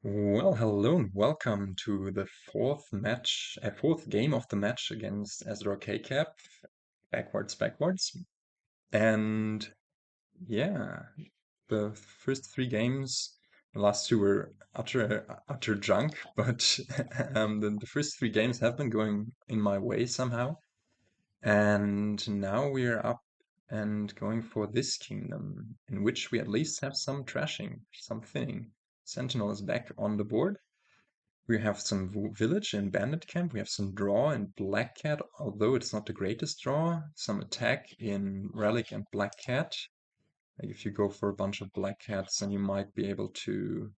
Well, hello and welcome to the fourth game of the match against sdrawkcab, backwards. And yeah, the first three games, the last two were utter junk, but the first three games have been going in my way somehow. And now we're up and going for this kingdom, in which we at least have some trashing, some thinning. Sentinel is back on the board. We have some village in Bandit camp. We have some draw in Black Cat, although it's not the greatest draw. Some attack in Relic and Black Cat. Like if you go for a bunch of Black Cats, then you might be able to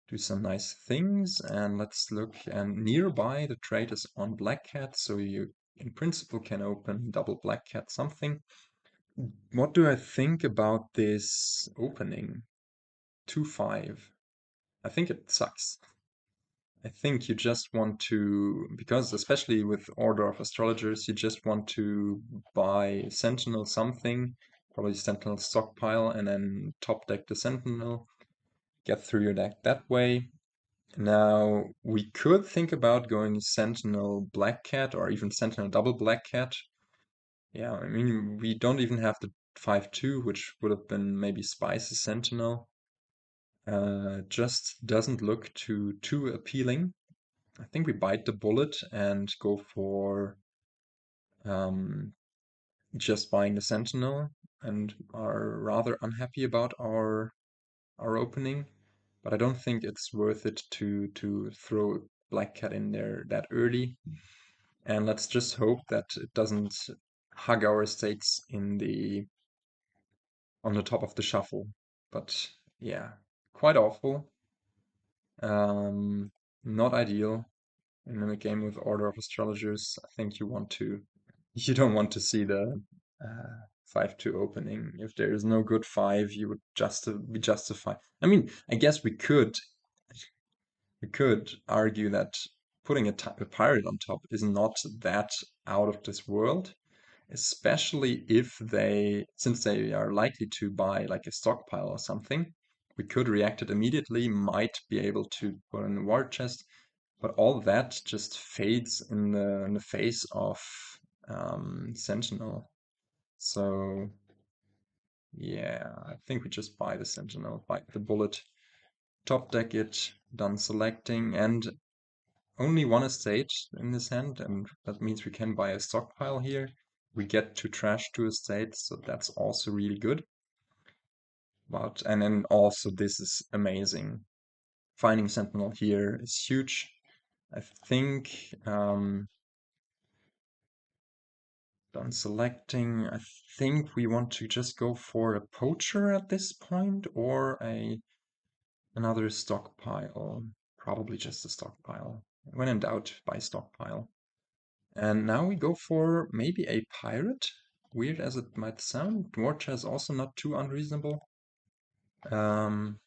do some nice things. And let's look. And nearby, the trade is on Black Cat, so you in principle can open double Black Cat something. What do I think about this opening? 2-5. I think it sucks. I think you just want to, because especially with Order of Astrologers, you just want to buy Sentinel something, probably Sentinel Stockpile, and then top deck the Sentinel, get through your deck that way. Now, we could think about going Sentinel Black Cat or even Sentinel Double Black Cat. Yeah, I mean, we don't even have the 5-2, which would have been maybe Spice's Sentinel. Just doesn't look too appealing. I think we bite the bullet and go for um, just buying the Sentinel and are rather unhappy about our opening. But I don't think it's worth it to throw Black Cat in there that early. And let's just hope that it doesn't hug our estates on the top of the shuffle. But yeah, quite awful. Um, Not ideal. In a game with Order of Astrologers, I think you don't want to see the 5-2 opening. If there is no good 5, you would just be justified. I mean, I guess we could argue that putting a pirate on top is not that out of this world, especially if since they are likely to buy like a stockpile or something. We could react it immediately, might be able to put in a war chest, but all that just fades in the face of Sentinel. So yeah, I think we just buy the Sentinel, bite the bullet, top deck it, done selecting, and only one estate in this hand, and that means we can buy a stockpile here. We get to trash 2 estates, so that's also really good. And then also this is amazing. Finding Sentinel here is huge. I think done selecting. I think we want to just go for a Poacher at this point or another stockpile. Probably just a stockpile. When in doubt, buy stockpile. And now we go for maybe a pirate. Weird as it might sound, Dwarcha is also not too unreasonable. Um,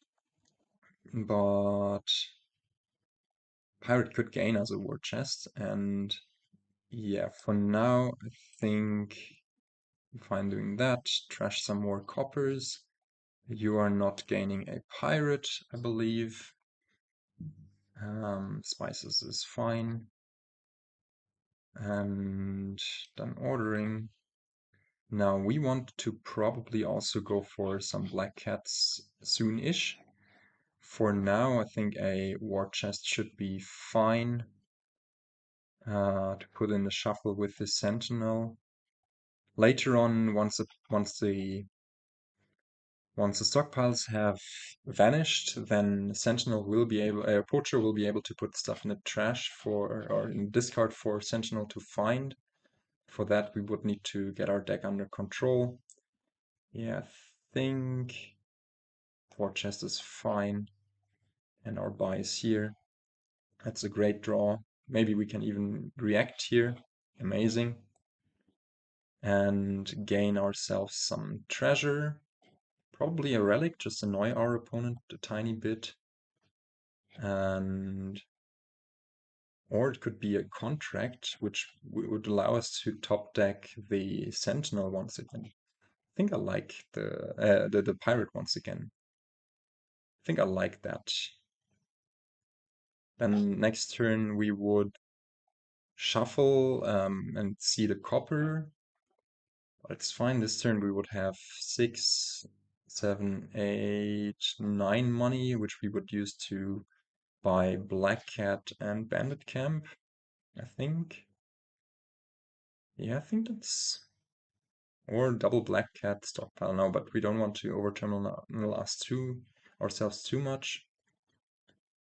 but pirate could gain as a war chest, and yeah, for now I think I'm fine doing that. Trash some more coppers. You are not gaining a pirate, I believe. Spices is fine. And done ordering. Now we want to probably also go for some black cats soon-ish. For now, I think a war chest should be fine to put in the shuffle with the Sentinel. Later on, once the stockpiles have vanished, then Poacher will be able to put stuff in the trash or in discard for Sentinel to find. For that, we would need to get our deck under control. Yeah, I think war chest is fine, and our buy is here. That's a great draw. Maybe we can even react here. Amazing. And gain ourselves some treasure. Probably a relic, just annoy our opponent a tiny bit. And or it could be a contract, which would allow us to top deck the Sentinel once again. I think I like the pirate once again. I think I like that. Then next turn we would shuffle and see the copper. It's fine. This turn we would have 6, 7, 8, 9 money, which we would use to buy Black Cat and Bandit Camp, I think. Yeah, I think that's... Or double Black Cat Stockpile now, but we don't want to overterminal ourselves too much.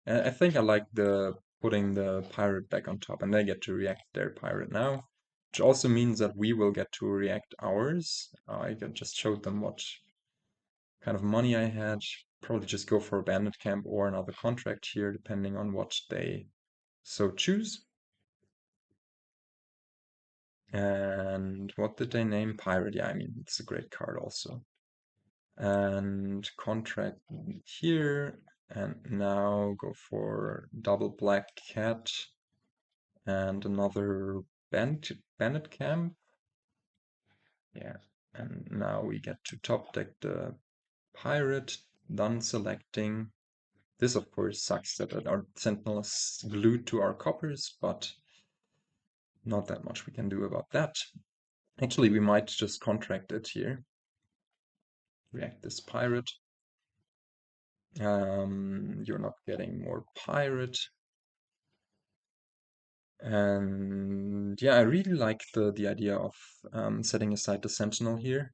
I think I like the putting the pirate back on top, and they get to react their pirate now, which also means that we will get to react ours. I just showed them what kind of money I had. Probably just go for a bandit camp or another contract here, depending on what they so choose. And what did they name? Pirate. Yeah, I mean, it's a great card also. And contract here. And now go for double black cat and another bandit camp. Yeah, and now we get to top deck the pirate, done selecting. This of course sucks that our Sentinel is glued to our coppers, but not that much we can do about that. Actually, we might just contract it here. React this pirate. You're not getting more pirate. And yeah, I really like the idea of setting aside the Sentinel here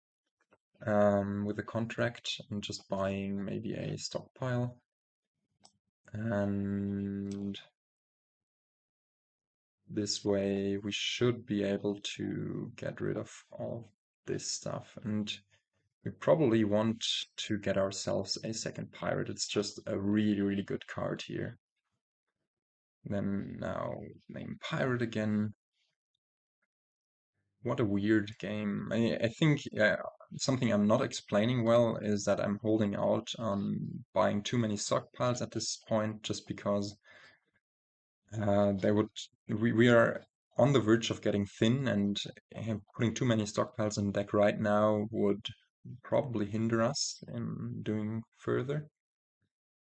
with a contract and just buying maybe a stockpile. And this way we should be able to get rid of all this stuff. And we probably want to get ourselves a second pirate. It's just a really, really good card here. Then now name pirate again. What a weird game. I think something I'm not explaining well is that I'm holding out on buying too many stockpiles at this point just because they would we are on the verge of getting thin, and putting too many stockpiles in the deck right now would probably hinder us in doing further.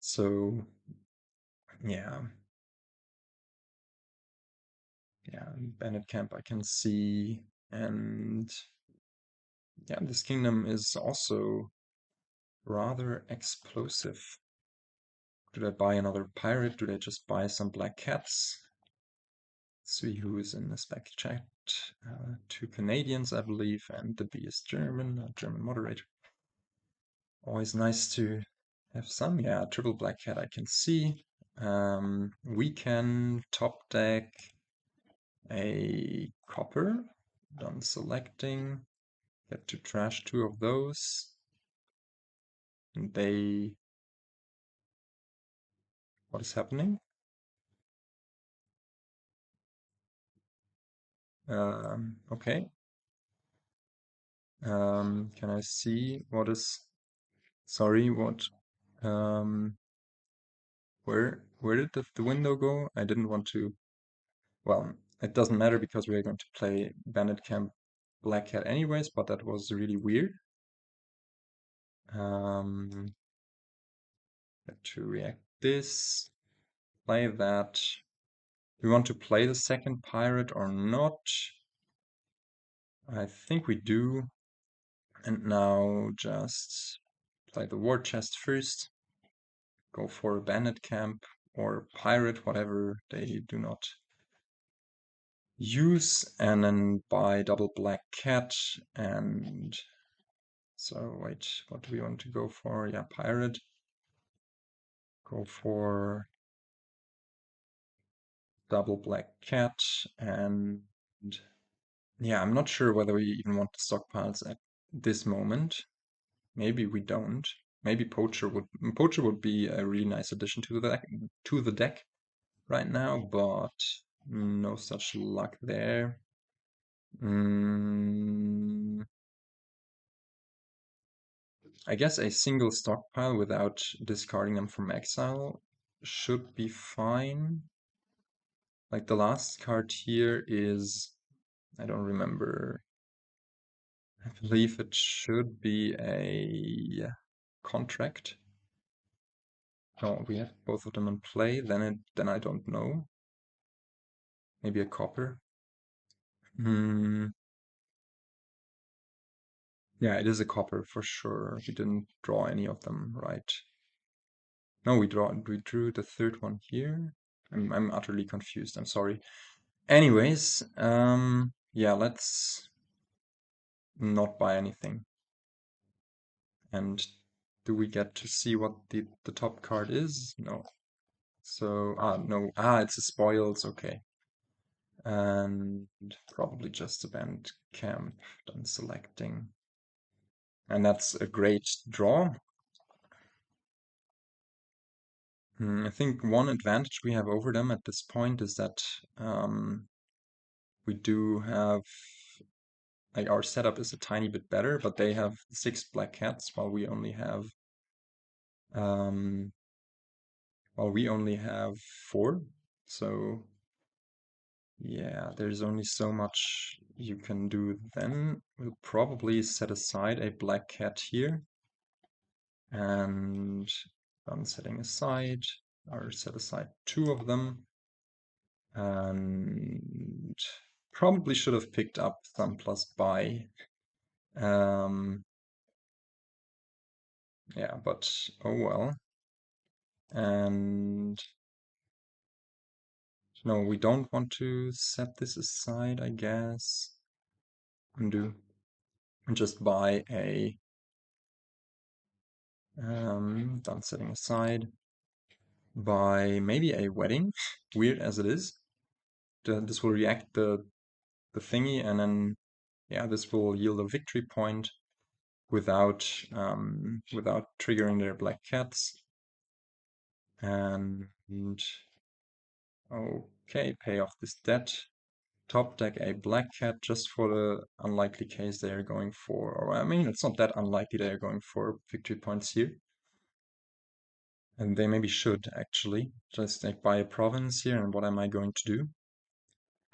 So yeah, Bandit Camp I can see, and yeah, this kingdom is also rather explosive. Do I buy another pirate? Do they just buy some black cats? See who is in the spec chat. 2 Canadians, I believe, and the B is German, a German moderator. Always nice to have some. Yeah, triple black cat I can see. We can top deck a copper. Done selecting. Get to trash 2 of those. And they... What is happening? Okay. Can I see what is... Sorry, what... where did the window go? I didn't want to... Well, it doesn't matter because we are going to play Bandit Camp Black Cat anyways, but that was really weird. To react this, play that. Do we want to play the second pirate or not? I think we do. And now just play the war chest first. Go for a bandit camp or pirate, whatever they do not use, and then buy double black cat. And so wait, what do we want to go for? Yeah, pirate. Go for double black cat, and yeah, I'm not sure whether we even want the stockpiles at this moment. Maybe we don't. Maybe Poacher would be a really nice addition to the deck right now, but no such luck there. I guess a single stockpile without discarding them from exile should be fine. Like the last card here is, I don't remember. I believe it should be a contract. Oh, we have both of them in play. Then I don't know. Maybe a copper. Hmm. Yeah, it is a copper for sure. We didn't draw any of them, right? No, we drew the third one here. I'm utterly confused. I'm sorry. Anyways, yeah, let's not buy anything. And do we get to see what the top card is? No. So, no. It's a spoils. Okay. And probably just a band camp. Done selecting. And that's a great draw. I think one advantage we have over them at this point is that we do have, like, our setup is a tiny bit better, but they have 6 black cats um, while we only have 4. So yeah, there's only so much you can do then. We'll probably set aside a black cat here, and I'm setting aside, or set aside 2 of them, and probably should have picked up Thumb plus buy. Yeah, but oh well. And no, we don't want to set this aside, I guess. Undo. And just buy a done setting aside. Buy maybe a wedding, weird as it is. This will react the thingy, and then yeah, this will yield a victory point without without triggering their black cats. And okay, pay off this debt. Top deck a black cat just for the unlikely case they are going for, or I mean, it's not that unlikely they are going for victory points here. And they maybe should actually just like buy a province here. And what am I going to do?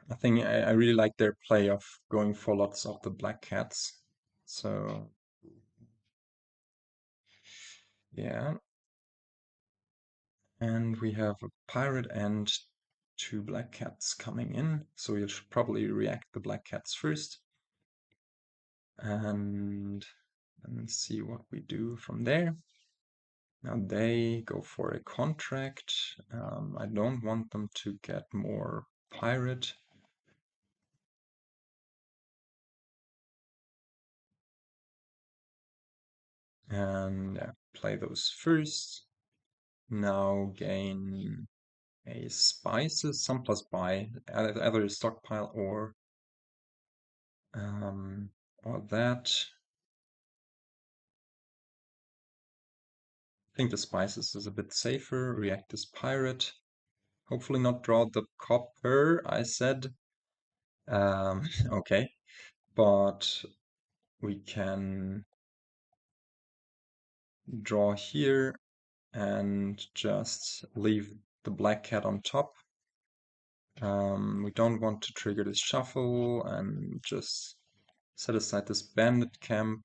I think I really like their play of going for lots of the black cats. So yeah. And we have a pirate and 2 black cats coming in. So we should probably react the black cats first. And see what we do from there. Now they go for a contract. I don't want them to get more pirate. And play those first. Now gain a spices, some plus buy, either a stockpile or that. I think the spices is a bit safer. React this pirate. Hopefully not draw the copper, I said. Okay, but we can draw here and just leave the black cat on top. We don't want to trigger this shuffle and just set aside this bandit camp.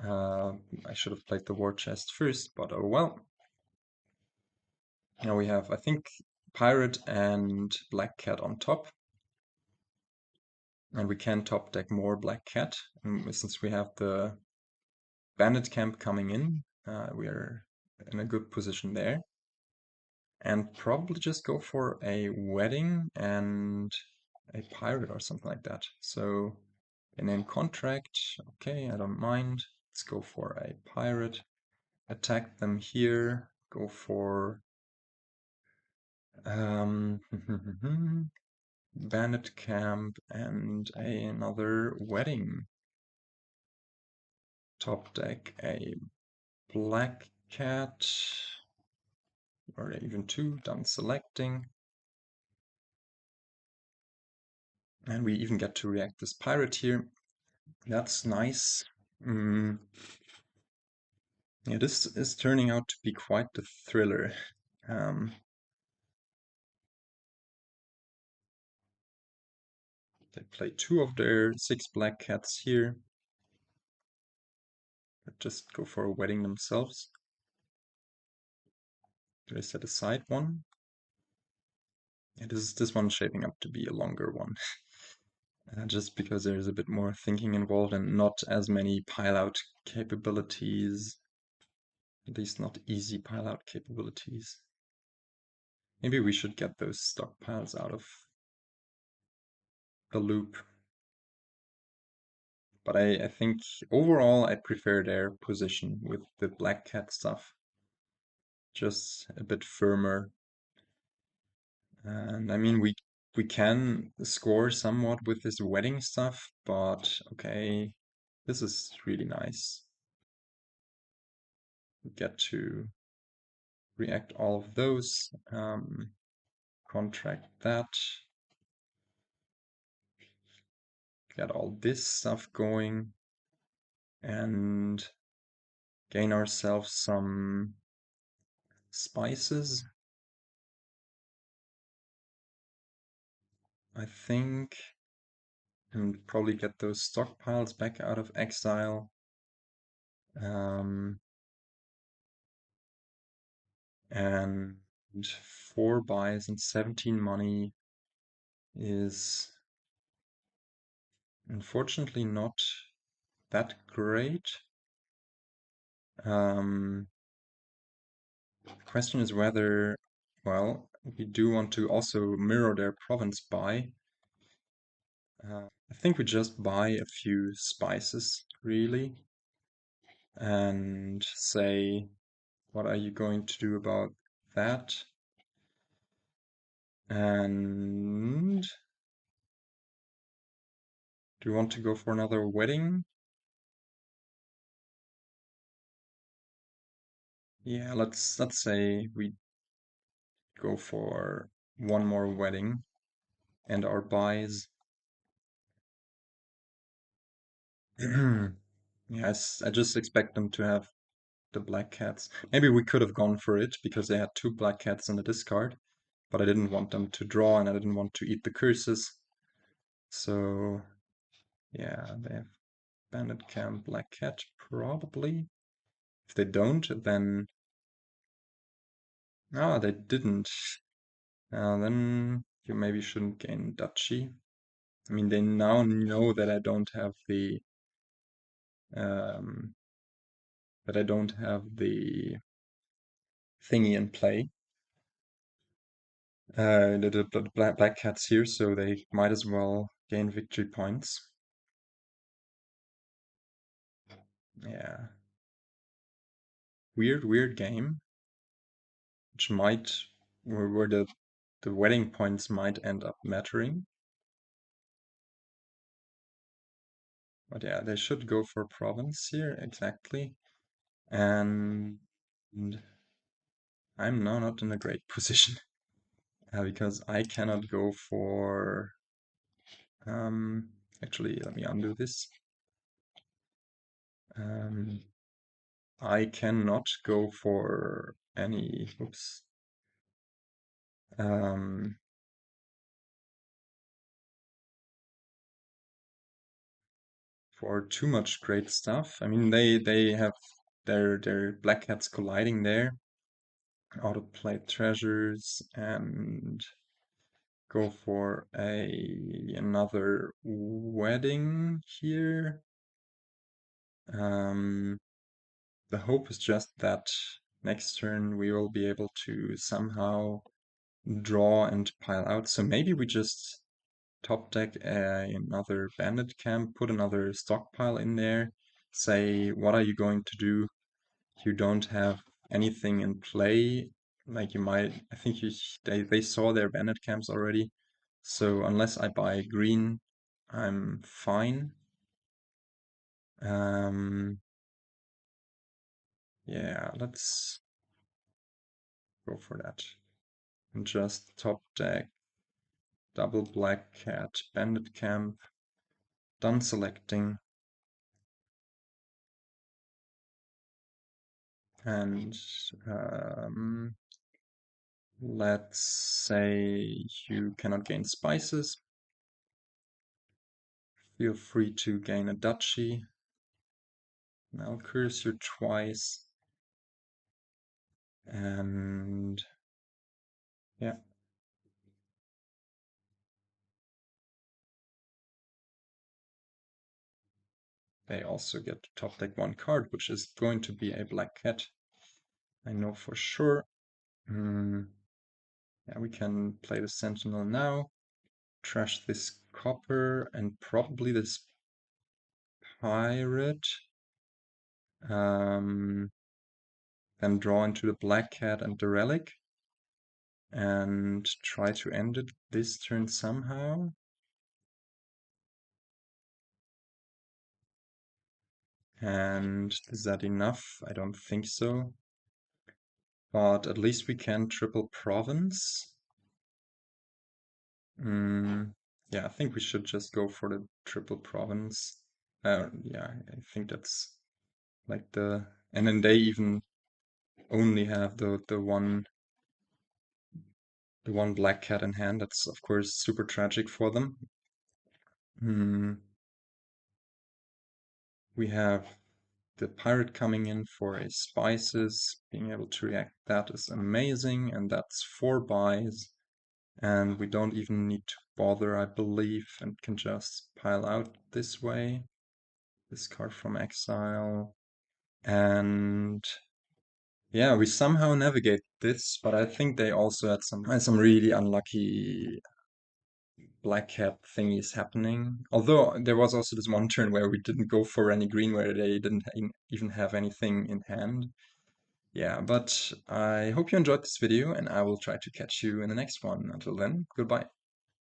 I should have played the war chest first, but oh well. Now we have, I think, pirate and black cat on top. And we can top deck more black cat. And since we have the bandit camp coming in, we are in a good position there. And probably just go for a wedding and a pirate or something like that. So a name contract, okay, I don't mind. Let's go for a pirate. Attack them here. Go for bandit camp and another wedding. Top deck a black cat, or even 2, done selecting. And we even get to react this pirate here. That's nice. Yeah, this is turning out to be quite the thriller. They play 2 of their 6 black cats here. But just go for a wedding themselves. Did I set aside one? Yeah, this one's shaping up to be a longer one. Just because there's a bit more thinking involved and not as many pile-out capabilities. At least not easy pile-out capabilities. Maybe we should get those stockpiles out of the loop. But I think overall I prefer their position with the Black Cat stuff. Just a bit firmer. And I mean we can score somewhat with this wedding stuff, but okay, this is really nice. We get to react all of those, contract that, get all this stuff going, and gain ourselves some spices. I think, and probably get those stockpiles back out of exile. And 4 buys and 17 money is unfortunately not that great. The question is whether, well, we do want to also mirror their province buy. I think we just buy a few spices, really, and say, what are you going to do about that? And do you want to go for another wedding? Yeah, let's say we go for one more wedding and our buys. Yes, I just expect them to have the black cats. Maybe we could have gone for it because they had 2 black cats in the discard, but I didn't want them to draw and I didn't want to eat the curses. So yeah, they have Bandit Camp, Black Cat, probably. If they don't, then... Ah, they didn't. Then you maybe shouldn't gain Duchy. I mean, they now know that I don't have the... Um, that I don't have the thingy in play. The black cat's here, so they might as well gain victory points. Yeah. Weird game. Which might, where the wedding points might end up mattering. But yeah, they should go for province here, exactly. And I'm now not in a great position. Because I cannot go for... actually, let me undo this. I cannot go for any... Oops. For too much great stuff. I mean, they have their black cats colliding there. Autoplay treasures and go for another wedding here. The hope is just that next turn we will be able to somehow draw and pile out. So maybe we just top deck another bandit camp, put another stockpile in there, say, what are you going to do? You don't have anything in play. Like you might, I think they saw their bandit camps already. So unless I buy green, I'm fine. Yeah, let's go for that. And just top deck, double black cat, bandit camp, done selecting. And let's say you cannot gain spices. Feel free to gain a duchy. I'll curse you twice. And they also get to top deck one card, which is going to be a black cat. I know for sure. Yeah, we can play the Sentinel now, trash this copper and probably this pirate. Then draw into the black cat and the relic and try to end it this turn somehow. And is that enough? I don't think so. But at least we can triple province. Yeah, I think we should just go for the triple province. Yeah, I think that's like the... And then they even only have the one black cat in hand. That's of course super tragic for them. We have the pirate coming in for a spices. Being able to react that is amazing, and that's 4 buys. And we don't even need to bother, I believe, and can just pile out this way. This card from exile. And yeah, we somehow navigate this, but I think they also had some really unlucky black cat thingies happening. Although there was also this one turn where we didn't go for any green, where they didn't even have anything in hand. Yeah, but I hope you enjoyed this video, and I will try to catch you in the next one. Until then, goodbye.